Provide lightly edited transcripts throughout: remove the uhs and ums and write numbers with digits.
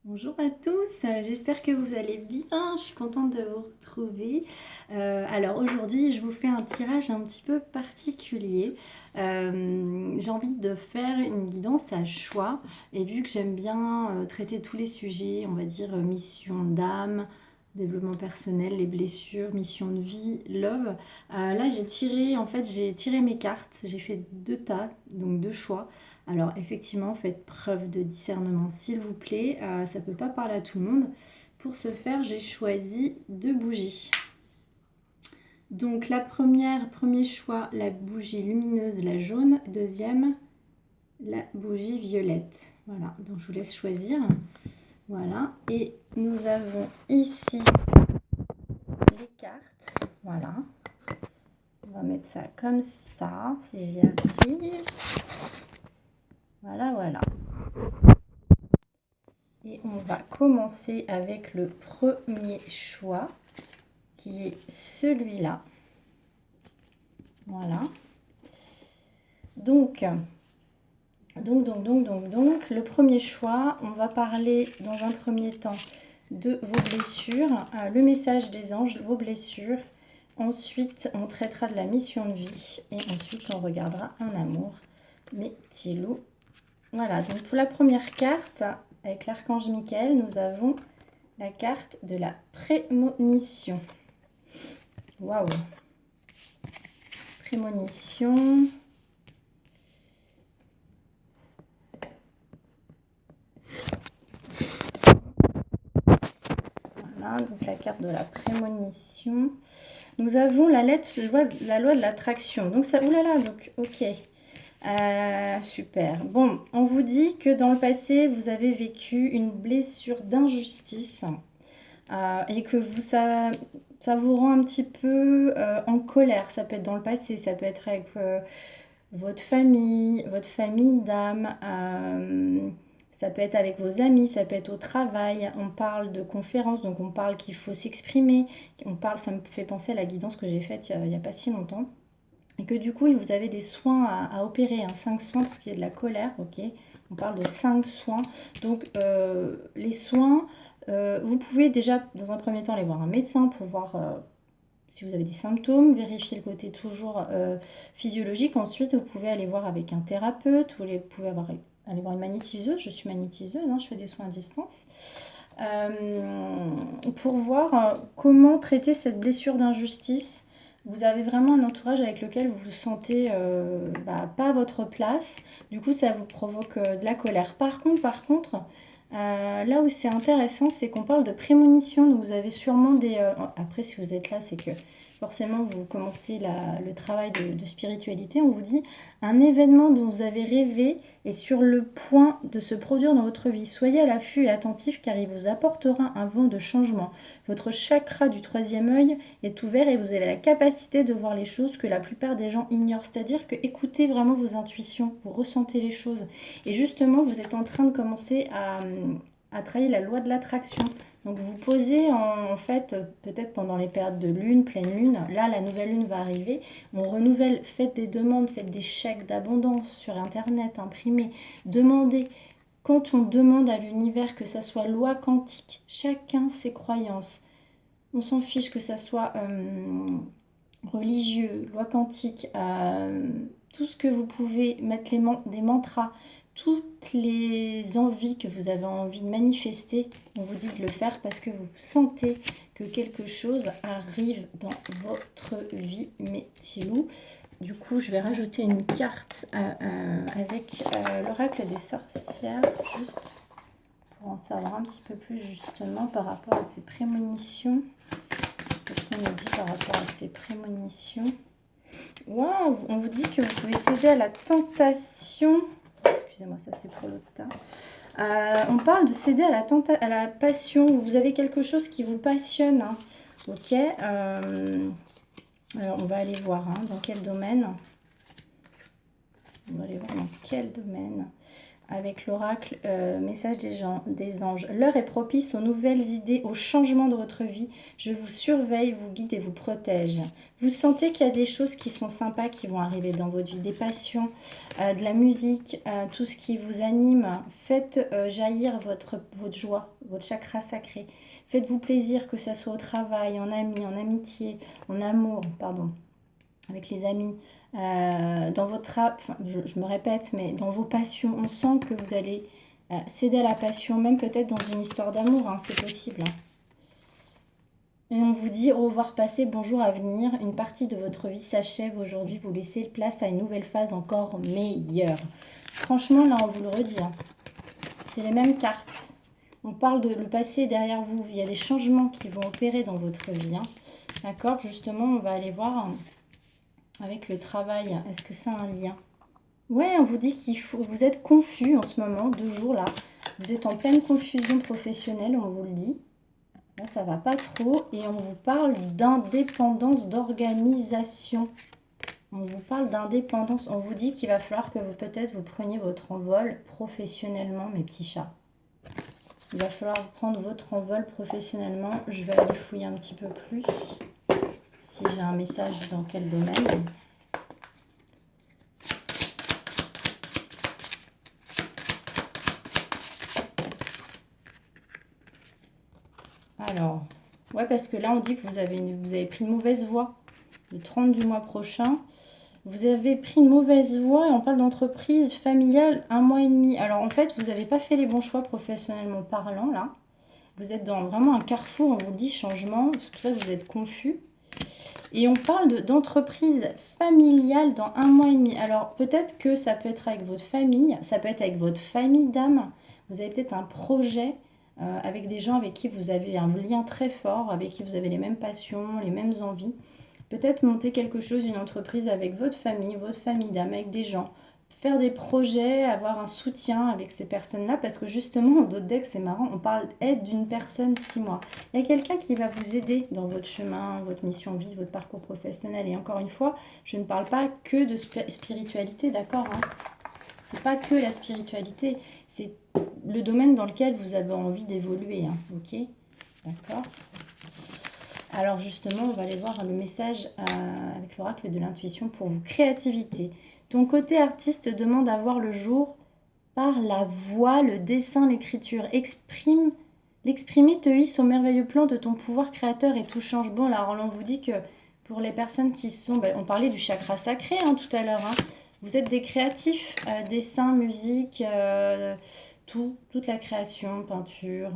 Bonjour à tous, j'espère que vous allez bien, je suis contente de vous retrouver. Alors aujourd'hui je vous fais un tirage un petit peu particulier. J'ai envie de faire une guidance à choix et vu que j'aime bien traiter tous les sujets, on va dire mission d'âme, développement personnel, les blessures, mission de vie, love. Là j'ai tiré mes cartes, j'ai fait deux tas, donc deux choix. Alors effectivement, faites preuve de discernement s'il vous plaît, ça ne peut pas parler à tout le monde. Pour ce faire, j'ai choisi deux bougies. Donc premier choix, la bougie lumineuse, la jaune. Deuxième, la bougie violette. Voilà, donc je vous laisse choisir. Voilà, et nous avons ici les cartes. Voilà, on va mettre ça comme ça, si j'y arrive. Voilà, voilà. Et on va commencer avec le premier choix, qui est celui-là. Voilà. Donc, le premier choix, on va parler dans un premier temps de vos blessures, le message des anges, vos blessures. Ensuite, on traitera de la mission de vie et ensuite, on regardera un amour. Mes petits loups. Voilà, donc pour la première carte, avec l'archange Michael, nous avons la carte de la prémonition. Waouh! Prémonition. Voilà, donc la carte de la prémonition. Nous avons la lettre, la loi de l'attraction. Donc ça, oulala, donc ok. Super. Bon, on vous dit que dans le passé, vous avez vécu une blessure d'injustice et que ça vous rend un petit peu en colère. Ça peut être dans le passé, ça peut être avec votre famille d'âme, ça peut être avec vos amis, ça peut être au travail. On parle de conférences, donc on parle qu'il faut s'exprimer. Ça me fait penser à la guidance que j'ai faite il y a pas si longtemps. Et que du coup, vous avez des soins à opérer, 5 soins, parce qu'il y a de la colère, ok. On parle de 5 soins. Donc, les soins, vous pouvez déjà, dans un premier temps, aller voir un médecin pour voir si vous avez des symptômes, vérifier le côté toujours physiologique. Ensuite, vous pouvez aller voir avec un thérapeute, pouvez aller voir une magnétiseuse. Je suis magnétiseuse, je fais des soins à distance. Pour voir comment traiter cette blessure d'injustice. Vous avez vraiment un entourage avec lequel vous vous sentez pas à votre place. Du coup, ça vous provoque de la colère. Par contre, là où c'est intéressant, c'est qu'on parle de prémonition. Donc vous avez sûrement des... après, si vous êtes là, c'est que forcément, vous commencez le travail de spiritualité. On vous dit un événement dont vous avez rêvé est sur le point de se produire dans votre vie. Soyez à l'affût et attentif car il vous apportera un vent de changement. Votre chakra du troisième œil est ouvert et vous avez la capacité de voir les choses que la plupart des gens ignorent. C'est-à-dire que écoutez vraiment vos intuitions, vous ressentez les choses. Et justement, vous êtes en train de commencer à travailler la loi de l'attraction. Donc vous posez en fait, peut-être pendant les périodes de lune, pleine lune, là la nouvelle lune va arriver, on renouvelle, faites des demandes, faites des chèques d'abondance sur internet, imprimez, demandez. Quand on demande à l'univers que ça soit loi quantique, chacun ses croyances, on s'en fiche que ça soit religieux, loi quantique, tout ce que vous pouvez mettre des mantras, toutes les envies que vous avez envie de manifester, on vous dit de le faire parce que vous sentez que quelque chose arrive dans votre vie, mes petits loups. Du coup, je vais rajouter une carte avec l'oracle des sorcières, juste pour en savoir un petit peu plus justement par rapport à ces prémonitions. Qu'est-ce qu'on nous dit par rapport à ces prémonitions? Waouh, on vous dit que vous pouvez céder à la tentation. Excusez-moi, ça c'est pour l'autre tas. On parle de céder à la passion. Vous avez quelque chose qui vous passionne. Hein. Ok. Alors on va aller voir dans quel domaine. On va aller voir dans quel domaine. avec l'oracle, message des anges. L'heure est propice aux nouvelles idées, au changement de votre vie. Je vous surveille, vous guide et vous protège. Vous sentez qu'il y a des choses qui sont sympas qui vont arriver dans votre vie, des passions, de la musique, tout ce qui vous anime. Faites jaillir votre joie, votre chakra sacré. Faites-vous plaisir, que ça soit au travail, en amis, en amitié, en amour, pardon, avec les amis. Dans votre enfin, je me répète, mais dans vos passions, on sent que vous allez céder à la passion, même peut-être dans une histoire d'amour, hein, c'est possible. Hein. Et on vous dit au revoir passé, bonjour à venir. Une partie de votre vie s'achève aujourd'hui, vous laissez place à une nouvelle phase encore meilleure. Franchement, là, on vous le redit, hein. C'est les mêmes cartes. On parle de le passé derrière vous. Il y a des changements qui vont opérer dans votre vie. Hein. D'accord? Justement, on va aller voir avec le travail. Est-ce que ça a un lien? Ouais, on vous dit vous êtes confus en ce moment, 2 jours là. Vous êtes en pleine confusion professionnelle, on vous le dit. Là, ça va pas trop. Et on vous parle d'indépendance, d'organisation. On vous parle d'indépendance. On vous dit qu'il va falloir que peut-être vous preniez votre envol professionnellement, mes petits chats. Il va falloir prendre votre envol professionnellement. Je vais aller fouiller un petit peu plus. Si j'ai un message dans quel domaine. Alors, ouais, parce que là, on dit que vous avez pris une mauvaise voie. Le 30 du mois prochain, vous avez pris une mauvaise voie et on parle d'entreprise familiale 1 mois et demi. Alors, en fait, vous n'avez pas fait les bons choix professionnellement parlant, là. Vous êtes dans vraiment un carrefour, on vous dit changement. C'est pour ça que vous êtes confus. Et on parle d'entreprise familiale dans 1 mois et demi. Alors, peut-être que ça peut être avec votre famille, ça peut être avec votre famille d'âme. Vous avez peut-être un projet avec des gens avec qui vous avez un lien très fort, avec qui vous avez les mêmes passions, les mêmes envies. Peut-être monter quelque chose, une entreprise avec votre famille d'âme, avec des gens. Faire des projets, avoir un soutien avec ces personnes-là, parce que justement, dans d'autres decks, c'est marrant, on parle aide d'une personne 6 mois. Il y a quelqu'un qui va vous aider dans votre chemin, votre mission vie, votre parcours professionnel. Et encore une fois, je ne parle pas que de spiritualité, d'accord, hein. C'est pas que la spiritualité, c'est le domaine dans lequel vous avez envie d'évoluer, hein, ok? D'accord? Alors justement, on va aller voir le message avec l'oracle de l'intuition pour vous. Créativité. Ton côté artiste demande à voir le jour par la voix, le dessin, l'écriture. L'exprimer te hisse au merveilleux plan de ton pouvoir créateur et tout change. Bon, là, on vous dit que pour les personnes qui sont... on parlait du chakra sacré hein, tout à l'heure. Hein. Vous êtes des créatifs, dessin, musique, toute la création, peinture,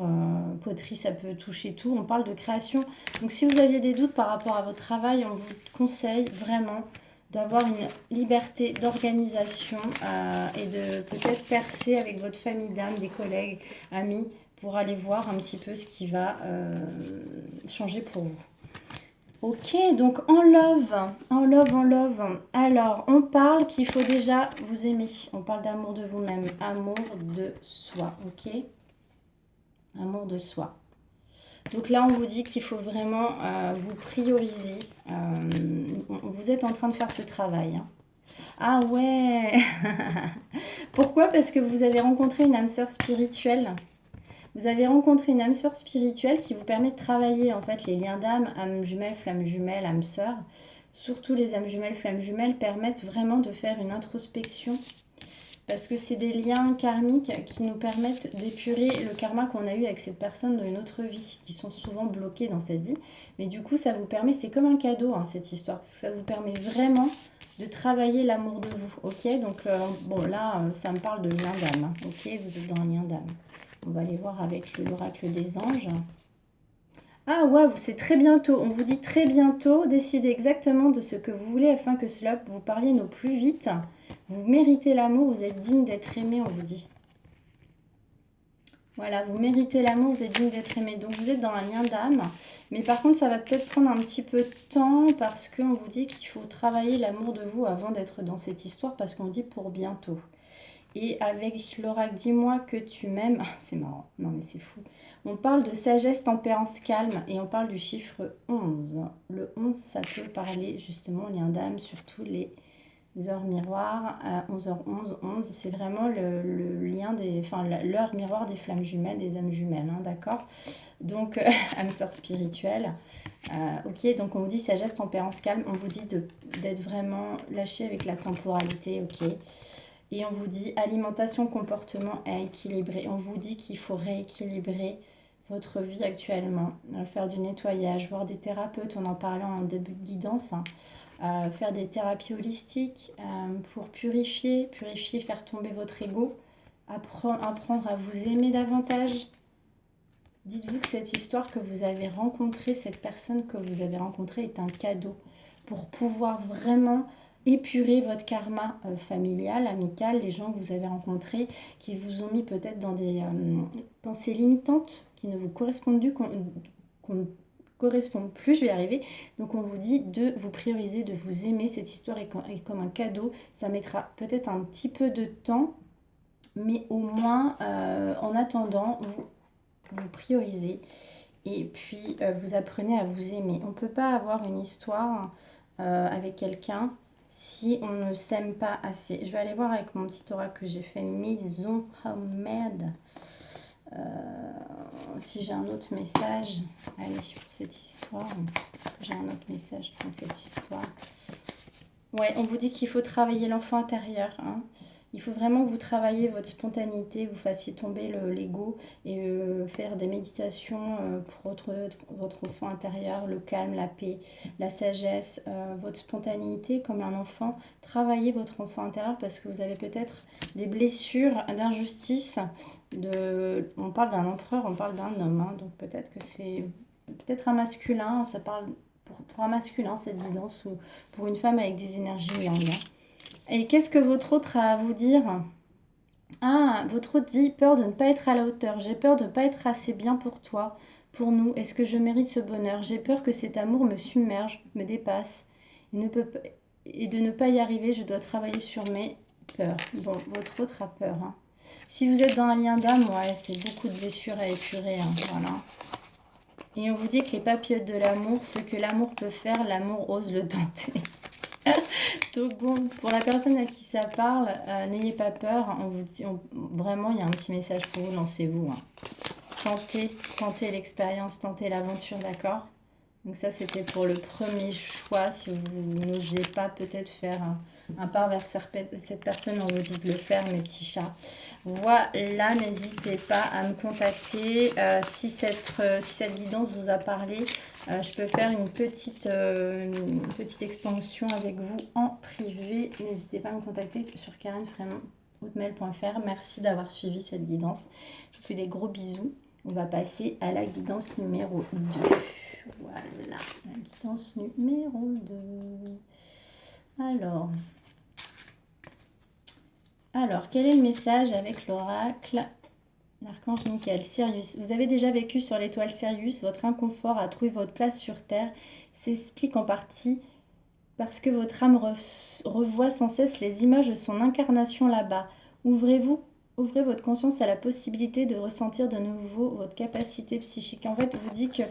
poterie, ça peut toucher tout. On parle de création. Donc si vous aviez des doutes par rapport à votre travail, on vous conseille vraiment d'avoir une liberté d'organisation et de peut-être percer avec votre famille d'âme, des collègues, amis, pour aller voir un petit peu ce qui va changer pour vous. Ok, donc en love. Alors, on parle qu'il faut déjà vous aimer. On parle d'amour de vous-même, amour de soi, ok? Amour de soi. Donc là, on vous dit qu'il faut vraiment vous prioriser. Vous êtes en train de faire ce travail. Hein. Ah ouais. Pourquoi? Parce que vous avez rencontré une âme sœur spirituelle. Vous avez rencontré une âme sœur spirituelle qui vous permet de travailler en fait les liens d'âme, âme jumelle, flamme jumelle, âme sœur. Surtout les âmes jumelles, flammes jumelles permettent vraiment de faire une introspection parce que c'est des liens karmiques qui nous permettent d'épurer le karma qu'on a eu avec cette personne dans une autre vie, qui sont souvent bloqués dans cette vie. Mais du coup, ça vous permet, c'est comme un cadeau hein, cette histoire, parce que ça vous permet vraiment de travailler l'amour de vous, ok? Donc bon là, ça me parle de lien d'âme, hein, ok? Vous êtes dans un lien d'âme. On va aller voir avec l'oracle des anges. Ah ouais, c'est très bientôt. On vous dit très bientôt. Décidez exactement de ce que vous voulez afin que cela vous parvienne au plus vite. Vous méritez l'amour, vous êtes digne d'être aimé, on vous dit. Voilà, vous méritez l'amour, vous êtes digne d'être aimé. Donc vous êtes dans un lien d'âme. Mais par contre, ça va peut-être prendre un petit peu de temps parce qu'on vous dit qu'il faut travailler l'amour de vous avant d'être dans cette histoire parce qu'on dit pour bientôt. Et avec l'oracle, dis-moi que tu m'aimes. Ah, c'est marrant, non mais c'est fou. On parle de sagesse, tempérance, calme et on parle du chiffre 11. Le 11, ça peut parler justement lien d'âme, surtout les heures miroirs à 11h11, 11, c'est vraiment le lien des, enfin l'heure miroir des flammes jumelles, des âmes jumelles, hein, d'accord? Donc, âme sœur spirituelle. Ok, donc on vous dit sagesse, tempérance, calme. On vous dit d'être vraiment lâché avec la temporalité, ok. Et on vous dit alimentation, comportement à équilibrer. On vous dit qu'il faut rééquilibrer votre vie actuellement, faire du nettoyage, voir des thérapeutes, on en parlait en début de guidance, hein. Faire des thérapies holistiques pour purifier, faire tomber votre ego, apprendre à vous aimer davantage. Dites-vous que cette histoire que vous avez rencontrée, cette personne que vous avez rencontrée est un cadeau pour pouvoir vraiment épurer votre karma familial, amical, les gens que vous avez rencontrés, qui vous ont mis peut-être dans des pensées limitantes, qui ne vous correspondent plus, qu'on ne correspond plus, je vais y arriver. Donc on vous dit de vous prioriser, de vous aimer. Cette histoire est comme un cadeau. Ça mettra peut-être un petit peu de temps, mais au moins, en attendant, vous priorisez et puis vous apprenez à vous aimer. On ne peut pas avoir une histoire avec quelqu'un si on ne s'aime pas assez. Je vais aller voir avec mon petit oracle que j'ai fait maison. Oh merde. Si j'ai un autre message, allez, pour cette histoire, j'ai un autre message pour cette histoire. Ouais, on vous dit qu'il faut travailler l'enfant intérieur, hein. Il faut vraiment que vous travailliez votre spontanéité, vous fassiez tomber l'ego et faire des méditations pour retrouver votre enfant intérieur, le calme, la paix, la sagesse, votre spontanéité comme un enfant. Travaillez votre enfant intérieur parce que vous avez peut-être des blessures d'injustice. On parle d'un empereur, on parle d'un homme, hein, donc peut-être que c'est peut-être un masculin, ça parle pour un masculin cette guidance ou pour une femme avec des énergies yang, hein. Et qu'est-ce que votre autre a à vous dire? Ah, votre autre dit peur de ne pas être à la hauteur. J'ai peur de ne pas être assez bien pour toi, pour nous. Est-ce que je mérite ce bonheur? J'ai peur que cet amour me submerge, me dépasse. Et de ne pas y arriver, je dois travailler sur mes peurs. Bon, votre autre a peur, hein. Si vous êtes dans un lien d'âme, ouais, c'est beaucoup de blessures à épurer, hein, voilà. Et on vous dit que les papillotes de l'amour, ce que l'amour peut faire, l'amour ose le tenter. Donc bon, pour la personne à qui ça parle, n'ayez pas peur. On vous dit, vraiment, il y a un petit message pour vous, lancez-vous, hein. Tentez l'expérience, tentez l'aventure, d'accord? Donc ça, c'était pour le premier choix. Si vous n'osez pas peut-être faire un pas vers cette personne, on vous dit de le faire, mes petits chats. Voilà, n'hésitez pas à me contacter. Si cette guidance vous a parlé, je peux faire une petite extension avec vous en privé. N'hésitez pas à me contacter sur karenfremont@hotmail.fr. Merci d'avoir suivi cette guidance. Je vous fais des gros bisous. On va passer à la guidance numéro 2. Voilà, la guidance numéro 2. Alors, quel est le message avec l'oracle? L'archange Michael, Sirius. Vous avez déjà vécu sur l'étoile Sirius. Votre inconfort à trouver votre place sur Terre s'explique en partie parce que votre âme revoit sans cesse les images de son incarnation là-bas. Ouvrez votre conscience à la possibilité de ressentir de nouveau votre capacité psychique. En fait, on vous dit que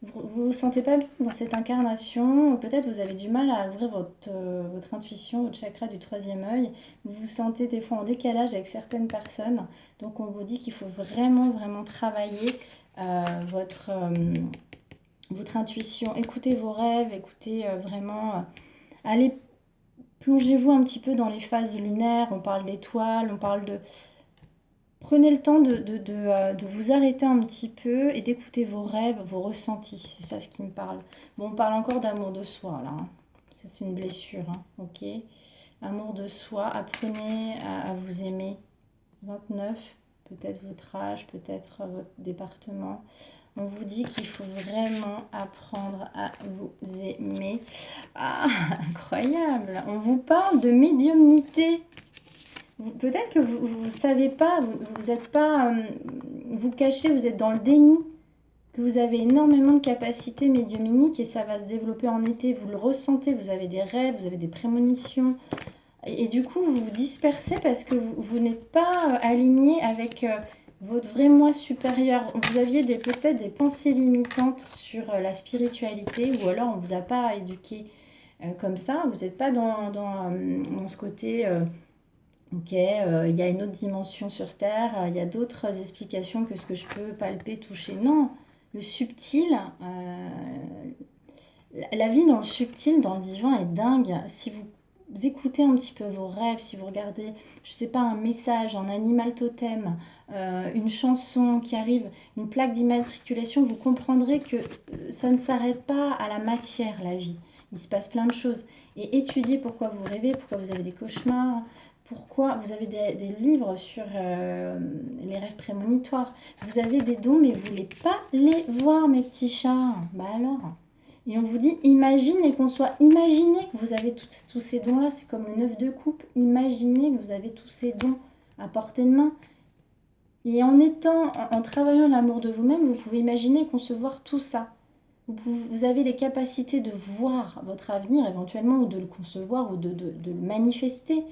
vous vous sentez pas bien dans cette incarnation, ou peut-être vous avez du mal à ouvrir votre intuition, votre chakra du troisième œil. Vous vous sentez des fois en décalage avec certaines personnes. Donc on vous dit qu'il faut vraiment, vraiment travailler votre intuition. Écoutez vos rêves, écoutez vraiment... allez, plongez-vous un petit peu dans les phases lunaires. On parle d'étoiles, on parle de... Prenez le temps de vous arrêter un petit peu et d'écouter vos rêves, vos ressentis. C'est ça ce qui me parle. Bon, on parle encore d'amour de soi, là, hein. Ça, c'est une blessure, hein, ok? Amour de soi, apprenez à vous aimer. 29, peut-être votre âge, peut-être votre département. On vous dit qu'il faut vraiment apprendre à vous aimer. Ah, incroyable! On vous parle de médiumnité. Peut-être que vous ne savez pas, vous êtes pas, vous cachez, vous êtes dans le déni, que vous avez énormément de capacités médiumniques et ça va se développer en été. Vous le ressentez, vous avez des rêves, vous avez des prémonitions. Et du coup, vous vous dispersez parce que vous n'êtes pas aligné avec votre vrai moi supérieur. Vous aviez peut-être des pensées limitantes sur la spiritualité ou alors on ne vous a pas éduqué. comme ça. Vous n'êtes pas dans ce côté, ok, il y a une autre dimension sur Terre, il y a d'autres explications que ce que je peux palper, toucher. Non, le subtil, la vie dans le subtil, dans le divin est dingue. Si vous écoutez un petit peu vos rêves, si vous regardez, je sais pas, un message, un animal totem, une chanson qui arrive, une plaque d'immatriculation, vous comprendrez que ça ne s'arrête pas à la matière, la vie. Il se passe plein de choses. Et étudiez pourquoi vous rêvez, pourquoi vous avez des cauchemars, pourquoi vous avez des livres sur les rêves prémonitoires. Vous avez des dons, mais vous voulez pas les voir, mes petits chats. Bah alors. Et on vous dit, imaginez que vous avez tous ces dons-là. C'est comme le 9 de coupe. Imaginez que vous avez tous ces dons à portée de main. Et en travaillant l'amour de vous-même, vous pouvez imaginer et concevoir tout ça. Vous avez les capacités de voir votre avenir éventuellement, ou de le concevoir, ou de le manifester.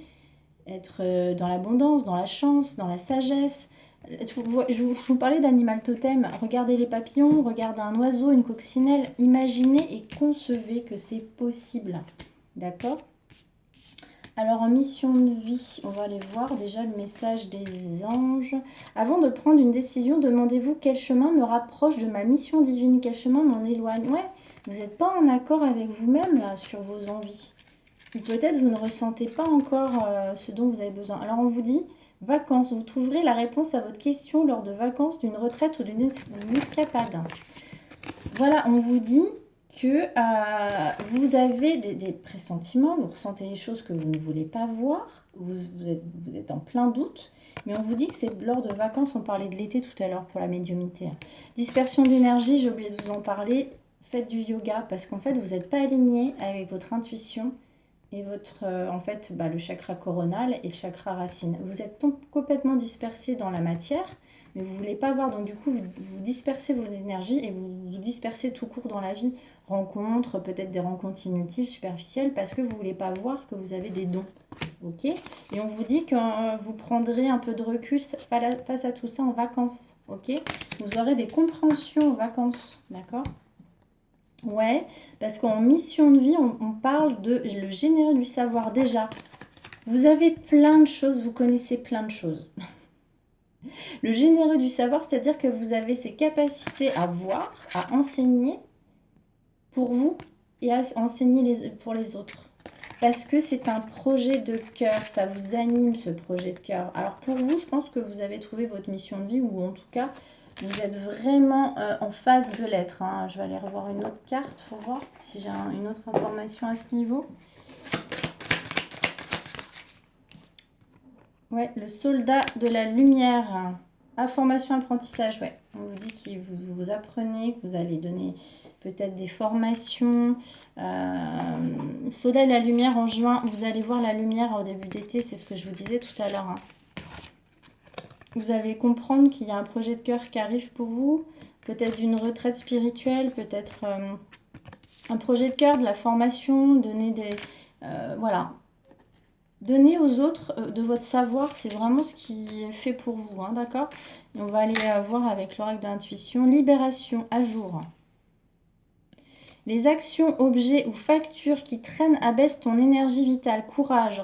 Être dans l'abondance, dans la chance, dans la sagesse. Je vous parlais d'animal totem. Regardez les papillons, regardez un oiseau, une coccinelle. Imaginez et concevez que c'est possible. D'accord ? Alors, en mission de vie, on va aller voir déjà le message des anges. Avant de prendre une décision, demandez-vous quel chemin me rapproche de ma mission divine, quel chemin m'en éloigne. Ouais, vous n'êtes pas en accord avec vous-même là sur vos envies. Ou peut-être vous ne ressentez pas encore ce dont vous avez besoin. Alors on vous dit vacances. Vous trouverez la réponse à votre question lors de vacances, d'une retraite ou d'une escapade. Voilà, on vous dit que vous avez des pressentiments, vous ressentez les choses que vous ne voulez pas voir, vous êtes en plein doute, mais on vous dit que c'est lors de vacances, on parlait de l'été tout à l'heure pour la médiumnité. Dispersion d'énergie, j'ai oublié de vous en parler, faites du yoga parce qu'en fait vous n'êtes pas aligné avec votre intuition et votre, le chakra coronal et le chakra racine. Vous êtes complètement dispersé dans la matière, mais vous ne voulez pas voir. Donc du coup, vous dispersez vos énergies et vous dispersez tout court dans la vie. Rencontres, peut-être des rencontres inutiles, superficielles, parce que vous ne voulez pas voir que vous avez des dons. Ok ? Et on vous dit que vous prendrez un peu de recul face à tout ça en vacances. Ok ? Vous aurez des compréhensions en vacances. D'accord ? Ouais, parce qu'en mission de vie, on parle de le généreux du savoir. Déjà, vous avez plein de choses, vous connaissez plein de choses. Le généreux du savoir, c'est-à-dire que vous avez ces capacités à voir, à enseigner pour vous et à enseigner pour les autres. Parce que c'est un projet de cœur, ça vous anime ce projet de cœur. Alors pour vous, je pense que vous avez trouvé votre mission de vie, ou en tout cas, vous êtes vraiment en phase de l'être. Hein. Je vais aller revoir une autre carte pour voir si j'ai une autre information à ce niveau. Ouais, le soldat de la lumière. Information, apprentissage, ouais. On vous dit que vous apprenez, que vous allez donner peut-être des formations. Soldat de la lumière en juin, vous allez voir la lumière au début d'été, c'est ce que je vous disais tout à l'heure. Hein. Vous allez comprendre qu'il y a un projet de cœur qui arrive pour vous, peut-être d'une retraite spirituelle, peut-être un projet de cœur, de la formation, donner des... voilà. Donner aux autres de votre savoir, c'est vraiment ce qui est fait pour vous, hein, d'accord ? Et on va aller voir avec l'oracle de l'intuition. Libération à jour. Les actions, objets ou factures qui traînent abaissent ton énergie vitale. Courage,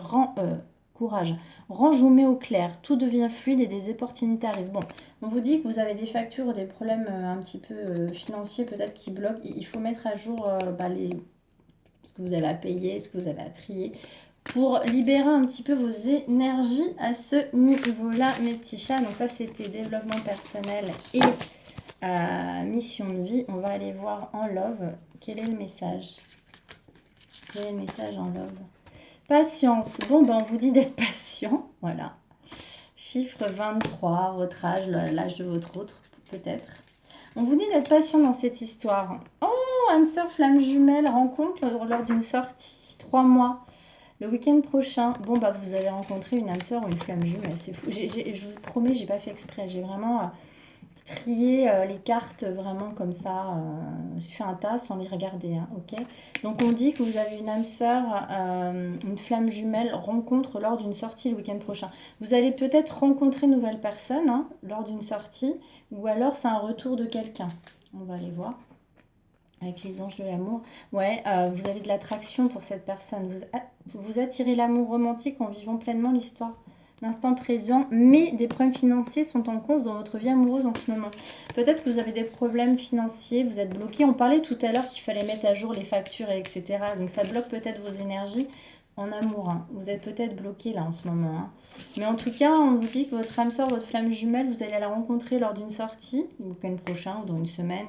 range ou mets au clair. Tout devient fluide et des opportunités arrivent. Bon, on vous dit que vous avez des factures ou des problèmes un petit peu financiers peut-être qui bloquent. Il faut mettre à jour ce que vous avez à payer, ce que vous avez à trier, pour libérer un petit peu vos énergies à ce niveau-là, mes petits chats. Donc ça, c'était développement personnel et mission de vie. On va aller voir en love. Quel est le message ? Quel est le message en love ? Patience. Bon, on vous dit d'être patient. Voilà. Chiffre 23, votre âge, l'âge de votre autre, peut-être. On vous dit d'être patient dans cette histoire. Oh, âme sœur, flamme jumelle, rencontre lors d'une sortie, 3 mois. Le week-end prochain, vous allez rencontrer une âme sœur ou une flamme jumelle, c'est fou. Je vous promets, j'ai pas fait exprès. J'ai vraiment trié les cartes vraiment comme ça. J'ai fait un tas sans les regarder, hein, ok ? Donc on dit que vous avez une âme sœur, une flamme jumelle, rencontre lors d'une sortie le week-end prochain. Vous allez peut-être rencontrer une nouvelle personne lors d'une sortie, ou alors c'est un retour de quelqu'un. On va aller voir. Avec les anges de l'amour. Ouais, vous avez de l'attraction pour cette personne. Vous attirez l'amour romantique en vivant pleinement l'histoire l'instant présent, mais des problèmes financiers sont en cause dans votre vie amoureuse en ce moment. Peut-être que vous avez des problèmes financiers, vous êtes bloqué. On parlait tout à l'heure qu'il fallait mettre à jour les factures, etc. Donc ça bloque peut-être vos énergies en amour. Hein. Vous êtes peut-être bloqué là en ce moment. Hein. Mais en tout cas, on vous dit que votre âme sœur, votre flamme jumelle, vous allez la rencontrer lors d'une sortie, le week-end prochain ou dans une semaine.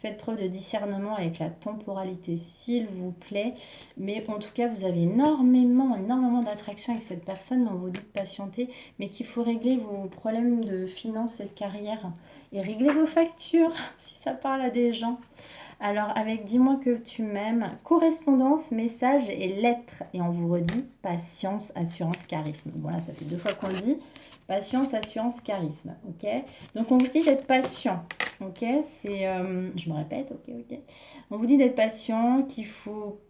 Faites preuve de discernement avec la temporalité, s'il vous plaît. Mais en tout cas, vous avez énormément d'attraction avec cette personne dont vous dites patienter, mais qu'il faut régler vos problèmes de finances et de carrière. Et régler vos factures, si ça parle à des gens. Alors, avec dis-moi que tu m'aimes, correspondance, message et lettres. Et on vous redit patience, assurance, charisme. Voilà, ça fait 2 fois qu'on le dit. Patience, assurance, charisme. Ok. Donc, on vous dit d'être patient. Ok. C'est, je me répète. Ok. On vous dit d'être patient, qu'il faut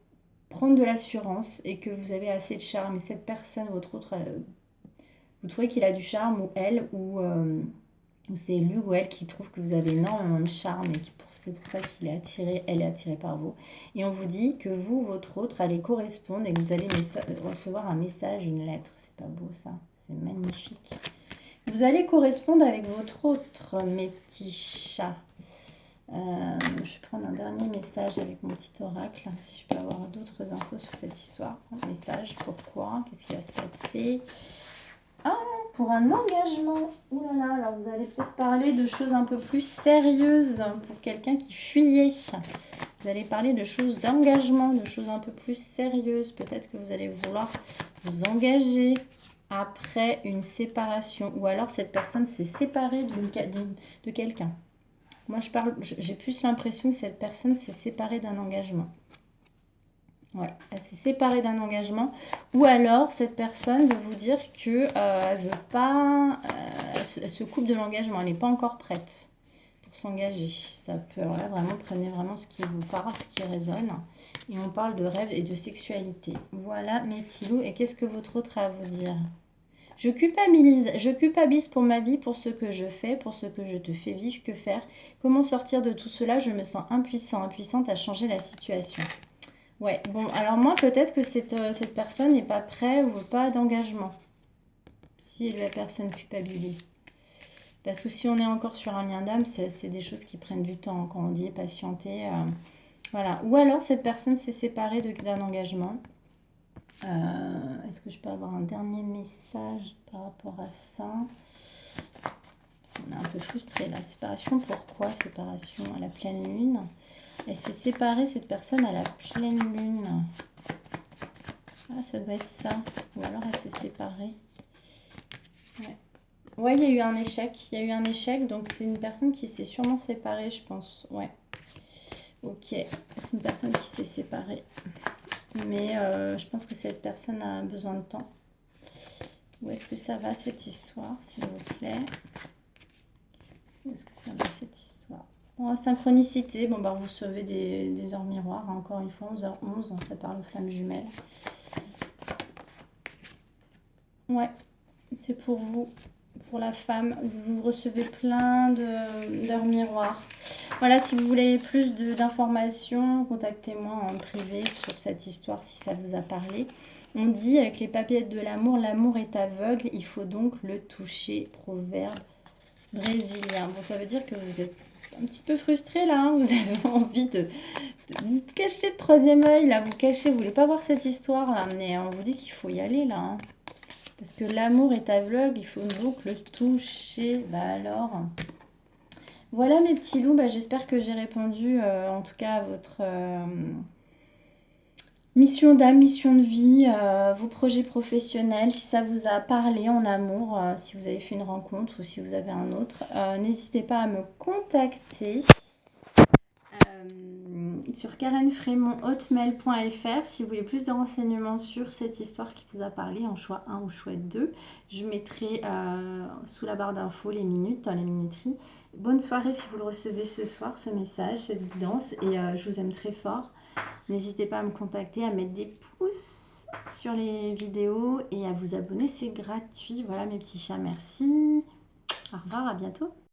prendre de l'assurance et que vous avez assez de charme. Et cette personne, votre autre, vous trouvez qu'il a du charme ou elle ou c'est lui ou elle qui trouve que vous avez énormément de charme et c'est pour ça qu'il est attiré, elle est attirée par vous. Et on vous dit que vous, votre autre, allez correspondre et que vous allez recevoir un message, une lettre. C'est pas beau ça, c'est magnifique. Vous allez correspondre avec votre autre, mes petits chats. Je vais prendre un dernier message avec mon petit oracle, si je peux avoir d'autres infos sur cette histoire. Un message, pourquoi, qu'est-ce qui va se passer? Pour un engagement. Ouh là là, alors vous allez peut-être parler de choses un peu plus sérieuses pour quelqu'un qui fuyait. Vous allez parler de choses d'engagement, de choses un peu plus sérieuses. Peut-être que vous allez vouloir vous engager après une séparation. Ou alors cette personne s'est séparée de quelqu'un. Moi, j'ai plus l'impression que cette personne s'est séparée d'un engagement. Ouais, elle s'est séparée d'un engagement. Ou alors, cette personne veut vous dire que elle veut pas... elle se coupe de l'engagement. Elle n'est pas encore prête pour s'engager. Ça peut... Voilà, vraiment, prenez vraiment ce qui vous parle, ce qui résonne. Et on parle de rêve et de sexualité. Voilà, mes petits loups. Et qu'est-ce que votre autre a à vous dire? Je culpabilise pour ma vie, pour ce que je fais, pour ce que je te fais vivre. Que faire? Comment sortir de tout cela? Je me sens impuissante à changer la situation. Ouais, bon, alors moi, peut-être que cette personne n'est pas prête ou veut pas d'engagement. Si la personne culpabilise. Parce que si on est encore sur un lien d'âme, c'est des choses qui prennent du temps. Quand on dit patienter, voilà. Ou alors, cette personne s'est séparée d'un engagement. Est-ce que je peux avoir un dernier message par rapport à ça? On est un peu frustré. La séparation, pourquoi séparation? À la pleine lune. Elle s'est séparée, cette personne, à la pleine lune. Ah, ça doit être ça. Ou alors elle s'est séparée. Ouais, il y a eu un échec. Il y a eu un échec, donc c'est une personne qui s'est sûrement séparée, je pense. Ouais. Ok, c'est une personne qui s'est séparée. Mais je pense que cette personne a besoin de temps. Où est-ce que ça va, cette histoire, s'il vous plaît? Où est-ce que ça va, cette histoire? Oh, synchronicité, bon bah vous recevez des heures miroirs, hein, encore une fois, 11h11, ça parle de flammes jumelles. Ouais, c'est pour vous, pour la femme, vous recevez plein d'heures miroirs. Voilà, si vous voulez plus d'informations, contactez-moi en privé sur cette histoire si ça vous a parlé. On dit avec les papillettes de l'amour est aveugle, il faut donc le toucher, proverbe brésilien. Bon, ça veut dire que vous êtes un petit peu frustré là, hein. Vous avez envie de vous cacher le troisième œil, là, vous voulez pas voir cette histoire là, mais on vous dit qu'il faut y aller là. Hein. Parce que l'amour est aveugle, il faut donc le toucher. Bah alors... Voilà mes petits loups, bah, j'espère que j'ai répondu en tout cas à votre mission d'âme, mission de vie, vos projets professionnels, si ça vous a parlé en amour, si vous avez fait une rencontre ou si vous avez un autre. N'hésitez pas à me contacter sur karenfrémont@hotmail.fr si vous voulez plus de renseignements sur cette histoire qui vous a parlé en choix 1 ou choix 2. Je mettrai sous la barre d'infos les minutes dans les minuteries. Bonne soirée si vous le recevez ce soir, ce message, cette guidance. Et je vous aime très fort. N'hésitez pas à me contacter, à mettre des pouces sur les vidéos et à vous abonner, c'est gratuit. Voilà mes petits chats, merci. Au revoir, à bientôt.